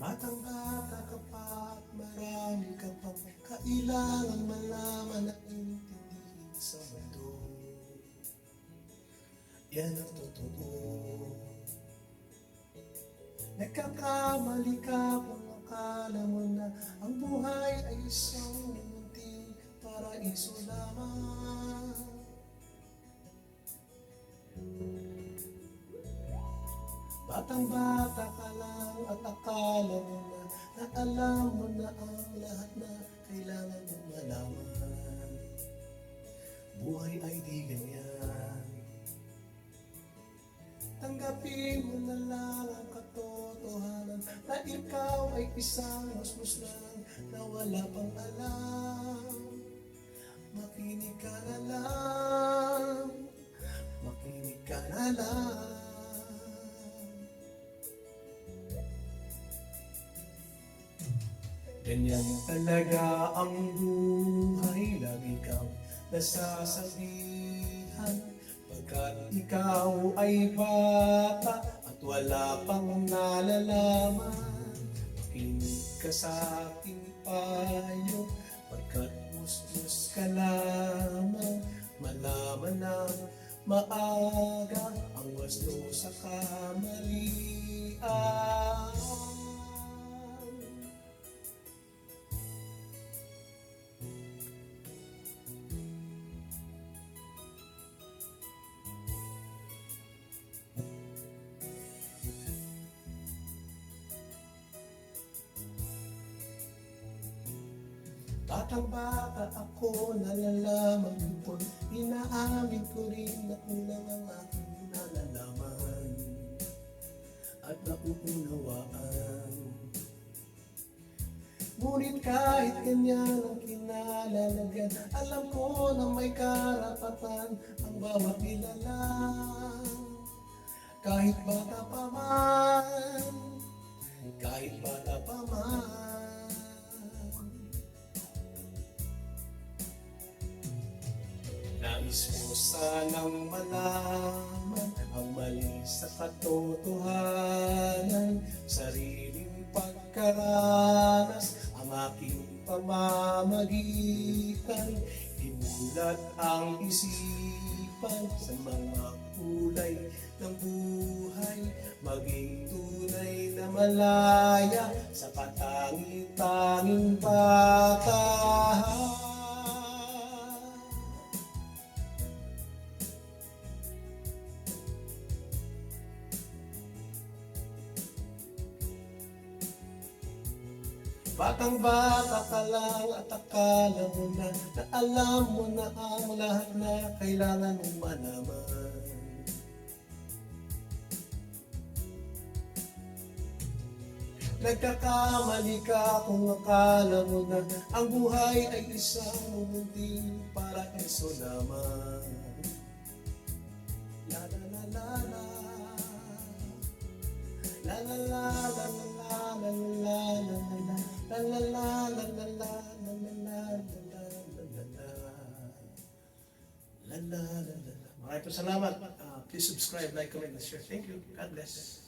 Batang bata ka pa at marami ka pang kailangan malaman at intindihin sa mundo. Yan ang totoo. Nagkakamali ka kung akala mo na ang buhay ay isang munting paraiso lamang. Batang bata ka lang at akala mo na alam mo na ang lahat na kailangan mong malaman. Buhay ay di ganyan. Tanggapin mo na lang ang katotohanan na ikaw ay isang musmus lang na wala pang alam. Makinig ka na lang, makinig ka na lang. Ganyan talaga ang buhay, lagi kang nasasabihan. Pagkat ikaw ay bata at wala pang nalalaman, makinig ka sa aking payo. Pagkat musmus ka lamang, malaman ng maaga ang wasto sa kamalian. Batang bata ako, nalalaman ko, inaamin ko rin na kulang ang aking nalalaman at nakuunawaan. Ngunit kahit ganyan ang kinalalagyan, alam ko na may karapatan ang bawat nilalang. Kahit bata pa man, kahit bata pa man. Nais mo sanang malaman ang mali sa katotohanan, sariling pagkaranas ang aking pamamagitan. Imulat ang isipan sa mga kulay ng buhay, maging tunay na malaya sa katangi-tanging bata. Batang bata ka lang at akala mo na alam mo na ang lahat na kailangan mong malaman. Nagkakamali ka kung akala mo na ang buhay ay isang munting paraiso lamang. La la la la la, la la la la la la la la la la. La la la la la la la la la la la. Maraming salamat. Please subscribe, like, comment, and share. Thank you. God bless.